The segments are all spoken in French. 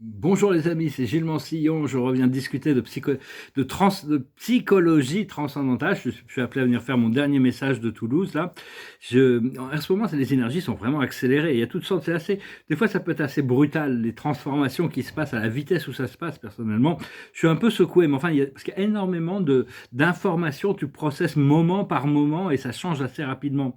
Bonjour les amis, c'est Gilles Mansillon. Je reviens discuter de psychologie transcendantale. Je suis appelé à venir faire mon dernier message de Toulouse là. En ce moment, les énergies sont vraiment accélérées. Il y a toutes sortes. Des fois, ça peut être assez brutal les transformations qui se passent à la vitesse où ça se passe. Personnellement, je suis un peu secoué, mais enfin, parce qu'il y a énormément de d'informations. Tu processes moment par moment et ça change assez rapidement.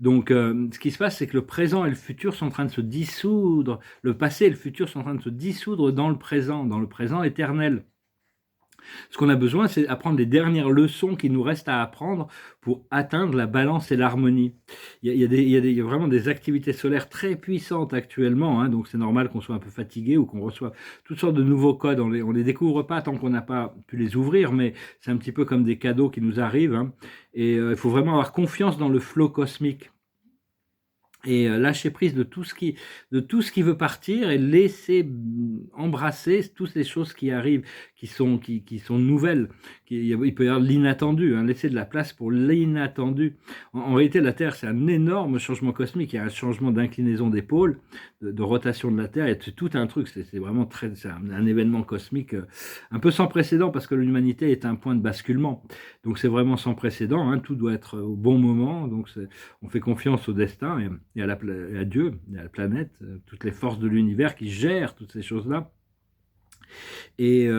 Donc, ce qui se passe, c'est que le présent et le futur sont en train de se dissoudre. Le passé et le futur sont en train de se dissoudre dans le présent éternel. Ce qu'on a besoin, c'est d'apprendre les dernières leçons qui nous restent à apprendre pour atteindre la balance et l'harmonie. Il y a vraiment des activités solaires très puissantes actuellement, hein, donc c'est normal qu'on soit un peu fatigué ou qu'on reçoive toutes sortes de nouveaux codes. On les découvre pas tant qu'on n'a pas pu les ouvrir, mais c'est un petit peu comme des cadeaux qui nous arrivent, hein, et il faut vraiment avoir confiance dans le flot cosmique et lâcher prise de tout ce qui veut partir et laisser embrasser toutes les choses qui arrivent, qui sont nouvelles. Il peut y avoir l'inattendu, hein, laisser de la place pour l'inattendu. En réalité, la Terre, c'est un énorme changement cosmique. Il y a un changement d'inclinaison des pôles, de rotation de la Terre. C'est tout un truc. C'est vraiment c'est un événement cosmique un peu sans précédent parce que l'humanité est un point de basculement. Donc c'est vraiment sans précédent. Hein, tout doit être au bon moment. Donc on fait confiance au destin et à Dieu, et à la planète, toutes les forces de l'univers qui gèrent toutes ces choses-là. Et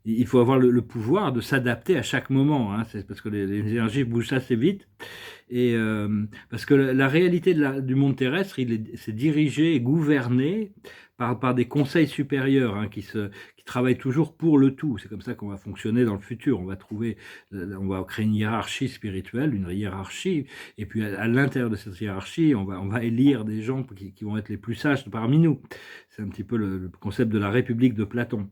il faut avoir le pouvoir de s'adapter à chaque moment, hein, c'est parce que les énergies bougent assez vite. Et parce que la réalité du monde terrestre, c'est dirigé et gouverné par des conseils supérieurs, hein, qui travaillent toujours pour le tout. C'est comme ça qu'on va fonctionner dans le futur. On va créer une hiérarchie spirituelle, une hiérarchie, et puis à l'intérieur de cette hiérarchie, on va élire des gens qui vont être les plus sages parmi nous. C'est un petit peu le concept de la République de Platon.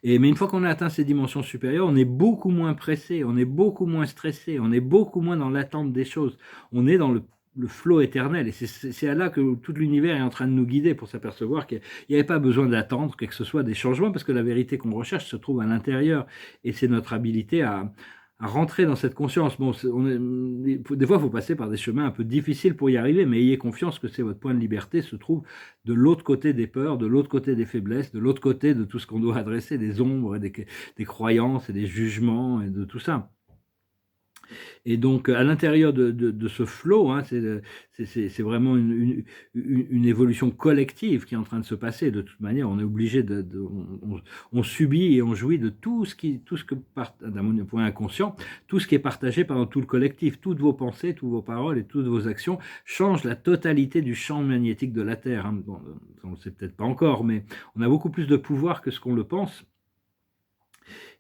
Mais une fois qu'on a atteint ces dimensions supérieures, on est beaucoup moins pressé, on est beaucoup moins stressé, on est beaucoup moins dans l'attente des choses. On est dans le flot éternel. Et c'est à là que tout l'univers est en train de nous guider pour s'apercevoir qu'il n'y avait pas besoin d'attendre que ce soit des changements, parce que la vérité qu'on recherche se trouve à l'intérieur. Et c'est notre habilité à rentrer dans cette conscience. Bon, des fois, il faut passer par des chemins un peu difficiles pour y arriver, mais ayez confiance que c'est votre point de liberté se trouve de l'autre côté des peurs, de l'autre côté des faiblesses, de l'autre côté de tout ce qu'on doit adresser, des ombres, et des croyances et des jugements et de tout ça. Et donc, à l'intérieur de ce flot, hein, c'est vraiment une évolution collective qui est en train de se passer. De toute manière, on est obligé on subit et on jouit de tout ce que, d'un point inconscient, tout ce qui est partagé par tout le collectif. Toutes vos pensées, toutes vos paroles et toutes vos actions changent la totalité du champ magnétique de la Terre, hein. Bon, on ne le sait peut-être pas encore, mais on a beaucoup plus de pouvoir que ce qu'on le pense.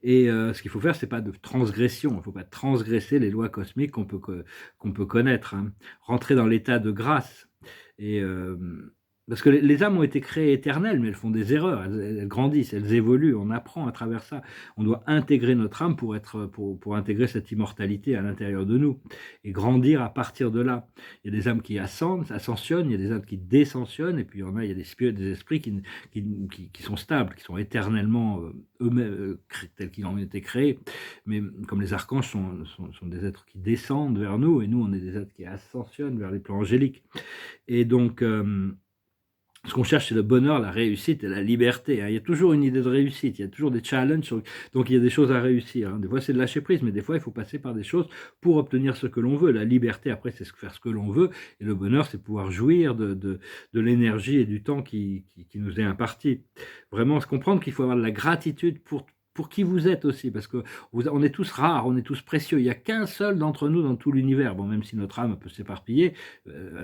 Et ce qu'il faut faire, c'est pas de transgression. Il ne faut pas transgresser les lois cosmiques qu'on peut connaître, hein. Rentrer dans l'état de grâce. Et parce que les âmes ont été créées éternelles, mais elles font des erreurs, elles grandissent, elles évoluent, on apprend à travers ça. On doit intégrer notre âme pour intégrer cette immortalité à l'intérieur de nous et grandir à partir de là. Il y a des âmes qui ascensionnent, il y a des âmes qui descensionnent, et puis il y a des esprits qui sont stables, qui sont éternellement eux-mêmes tels qu'ils ont été créés. Mais comme les archanges sont des êtres qui descendent vers nous, et nous, on est des êtres qui ascensionnent vers les plans angéliques. Et donc, ce qu'on cherche, c'est le bonheur, la réussite et la liberté, hein. Il y a toujours une idée de réussite, il y a toujours des challenges, donc il y a des choses à réussir, hein. Des fois, c'est de lâcher prise, mais des fois, il faut passer par des choses pour obtenir ce que l'on veut. La liberté, après, c'est faire ce que l'on veut, et le bonheur, c'est pouvoir jouir de l'énergie et du temps qui nous est imparti. Vraiment, se comprendre qu'il faut avoir de la gratitude pour qui vous êtes aussi, parce que on est tous rares, on est tous précieux. Il n'y a qu'un seul d'entre nous dans tout l'univers. Bon, même si notre âme peut s'éparpiller,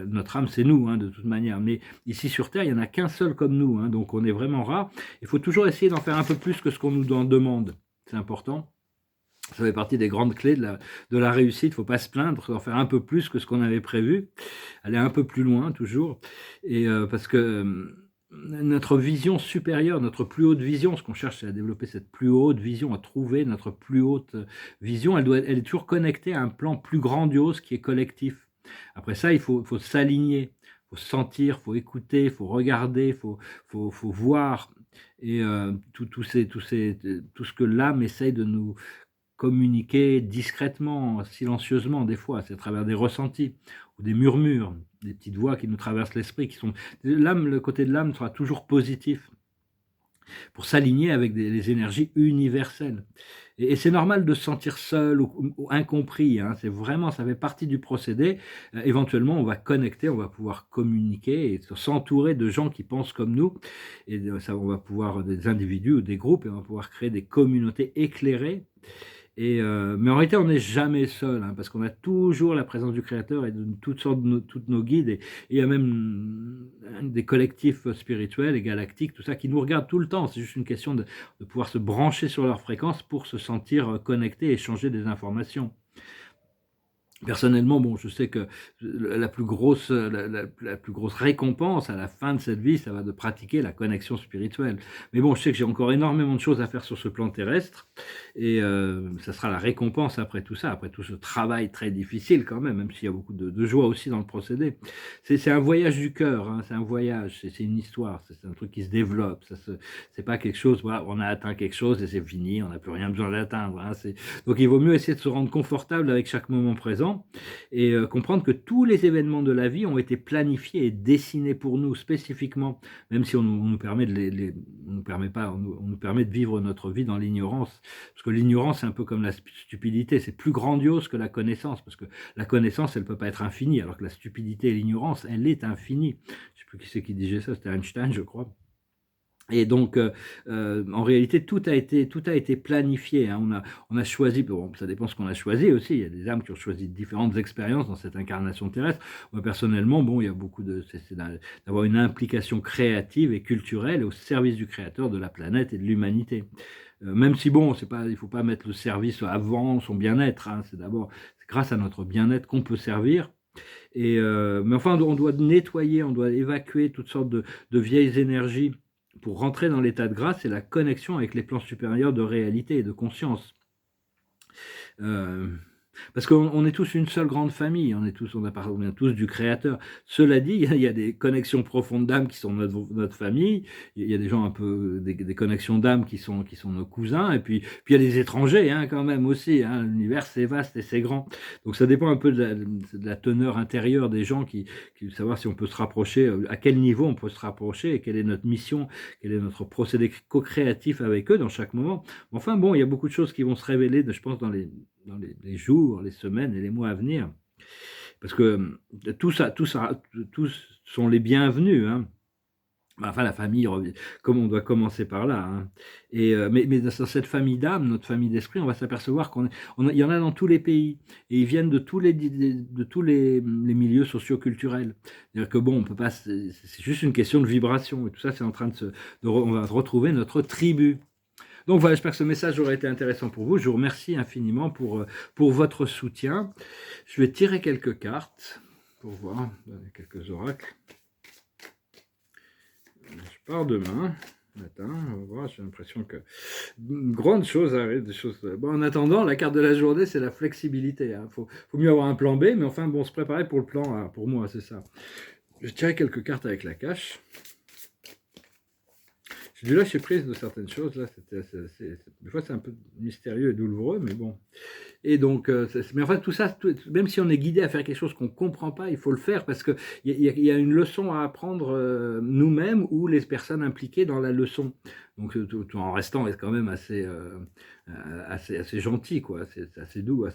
notre âme, c'est nous, hein, de toute manière. Mais ici sur Terre, il n'y en a qu'un seul comme nous, hein, donc on est vraiment rare. Il faut toujours essayer d'en faire un peu plus que ce qu'on nous en demande. C'est important. Ça fait partie des grandes clés de la réussite. Il ne faut pas se plaindre, d'en faire un peu plus que ce qu'on avait prévu. Aller un peu plus loin, toujours. Et parce que notre vision supérieure, notre plus haute vision, ce qu'on cherche, c'est à développer cette plus haute vision, à trouver notre plus haute vision. Elle est toujours connectée à un plan plus grandiose qui est collectif. Après ça, il faut s'aligner, il faut sentir, il faut écouter, il faut regarder, il faut voir. Et tout ce que l'âme essaye de nous communiquer discrètement, silencieusement des fois, c'est à travers des ressentis ou des murmures, des petites voix qui nous traversent l'esprit, qui sont l'âme, le côté de l'âme sera toujours positif pour s'aligner avec les énergies universelles. Et c'est normal de se sentir seul ou incompris, hein, c'est vraiment, ça fait partie du procédé. Éventuellement, on va connecter, on va pouvoir communiquer et s'entourer de gens qui pensent comme nous. Et ça, on va pouvoir, des individus ou des groupes, et on va pouvoir créer des communautés éclairées. Mais en réalité, on n'est jamais seul, hein, parce qu'on a toujours la présence du Créateur et de toutes sortes de toutes nos guides. Et il y a même des collectifs spirituels et galactiques, tout ça, qui nous regardent tout le temps. C'est juste une question de pouvoir se brancher sur leur fréquence pour se sentir connecté et échanger des informations. Personnellement, bon, je sais que la plus grosse récompense à la fin de cette vie, ça va de pratiquer la connexion spirituelle. Mais bon, je sais que j'ai encore énormément de choses à faire sur ce plan terrestre, et ça sera la récompense après tout ça, après tout ce travail très difficile quand même s'il y a beaucoup de joie aussi dans le procédé. C'est un voyage du cœur, hein, c'est un voyage, c'est une histoire, c'est un truc qui se développe. C'est pas quelque chose, voilà, on a atteint quelque chose et c'est fini, on n'a plus rien besoin d'atteindre. Hein, donc il vaut mieux essayer de se rendre confortable avec chaque moment présent. Et comprendre que tous les événements de la vie ont été planifiés et dessinés pour nous spécifiquement, même si on nous permet on nous permet de vivre notre vie dans l'ignorance, parce que l'ignorance c'est un peu comme la stupidité, c'est plus grandiose que la connaissance, parce que la connaissance elle peut pas être infinie, alors que la stupidité et l'ignorance elle est infinie. Je sais plus qui c'est qui disait ça, c'était Einstein je crois. Et donc, en réalité, tout a été planifié, hein. On a choisi, bon, ça dépend ce qu'on a choisi aussi. Il y a des âmes qui ont choisi différentes expériences dans cette incarnation terrestre. Moi, personnellement, bon, il y a beaucoup c'est d'avoir une implication créative et culturelle au service du Créateur, de la planète et de l'humanité. Même si, bon, il faut pas mettre le service avant son bien-être, hein. C'est grâce à notre bien-être qu'on peut servir. Mais enfin, on doit nettoyer, on doit évacuer toutes sortes de vieilles énergies pour rentrer dans l'état de grâce et la connexion avec les plans supérieurs de réalité et de conscience. Parce qu'on est tous une seule grande famille, on vient tous du Créateur. Cela dit, il y a des connexions profondes d'âme qui sont notre famille, il y a des gens un peu, des connexions d'âme qui sont nos cousins, et puis il y a des étrangers hein, quand même aussi, hein. L'univers c'est vaste et c'est grand, donc ça dépend un peu de la teneur intérieure des gens, qui savoir si on peut se rapprocher, à quel niveau on peut se rapprocher, et quelle est notre mission, quel est notre procédé co-créatif avec eux dans chaque moment. Enfin bon, il y a beaucoup de choses qui vont se révéler, je pense, dans les jours, les semaines et les mois à venir. Parce que tous sont les bienvenus, hein. Enfin, la famille, comme on doit commencer par là, hein. Mais dans cette famille d'âme, notre famille d'esprit, on va s'apercevoir il y en a dans tous les pays, et ils viennent de tous les milieux socio-culturels. C'est-à-dire que bon, on peut pas, c'est juste une question de vibration, et tout ça, c'est en train on va retrouver notre tribu. Donc voilà, j'espère que ce message aurait été intéressant pour vous. Je vous remercie infiniment pour votre soutien. Je vais tirer quelques cartes pour voir, quelques oracles. Je pars demain matin, on va voir, j'ai l'impression que une grande chose arrive, des choses. Bon, en attendant, la carte de la journée, c'est la flexibilité. Hein. Faut mieux avoir un plan B, mais enfin, bon, se préparer pour le plan A. Pour moi, c'est ça. Je vais tirer quelques cartes avec la cache. J'ai dû lâcher prise de certaines choses, là, des fois c'est un peu mystérieux et douloureux, mais bon. Et donc, mais enfin tout ça, même si on est guidé à faire quelque chose qu'on ne comprend pas, il faut le faire, parce qu'il y a une leçon à apprendre nous-mêmes ou les personnes impliquées dans la leçon. Donc tout en restant quand même assez gentil, quoi, assez doux.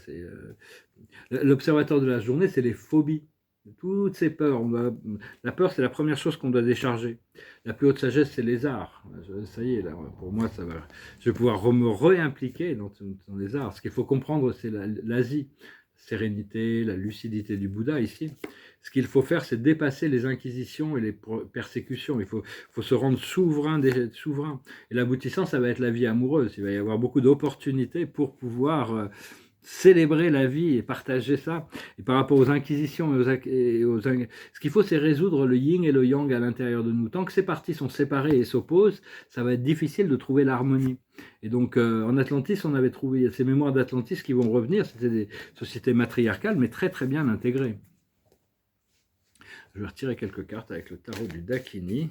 L'observateur de la journée, c'est les phobies. Toutes ces peurs, la peur c'est la première chose qu'on doit décharger. La plus haute sagesse c'est les arts. Ça y est, là, pour moi je vais pouvoir me réimpliquer dans les arts. Ce qu'il faut comprendre c'est l'Asie, la sérénité, la lucidité du Bouddha ici. Ce qu'il faut faire c'est dépasser les inquisitions et les persécutions. Il faut se rendre souverain. Et l'aboutissant ça va être la vie amoureuse. Il va y avoir beaucoup d'opportunités pour pouvoir célébrer la vie et partager ça. Et par rapport aux inquisitions ce qu'il faut c'est résoudre le yin et le yang à l'intérieur de nous. Tant que ces parties sont séparées et s'opposent, ça va être difficile de trouver l'harmonie. Et donc en Atlantis, on avait trouvé ces mémoires d'Atlantis qui vont revenir, c'était des sociétés matriarcales mais très très bien intégrées. Je vais retirer quelques cartes avec le tarot du Dakini.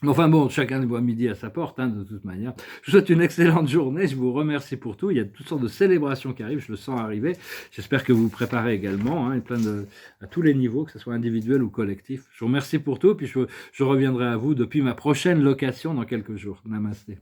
Mais enfin bon, chacun voit midi à sa porte, hein, de toute manière. Je vous souhaite une excellente journée, je vous remercie pour tout. Il y a toutes sortes de célébrations qui arrivent, je le sens arriver. J'espère que vous vous préparez également, hein, et à tous les niveaux, que ce soit individuel ou collectif. Je vous remercie pour tout, puis je reviendrai à vous depuis ma prochaine location dans quelques jours. Namasté.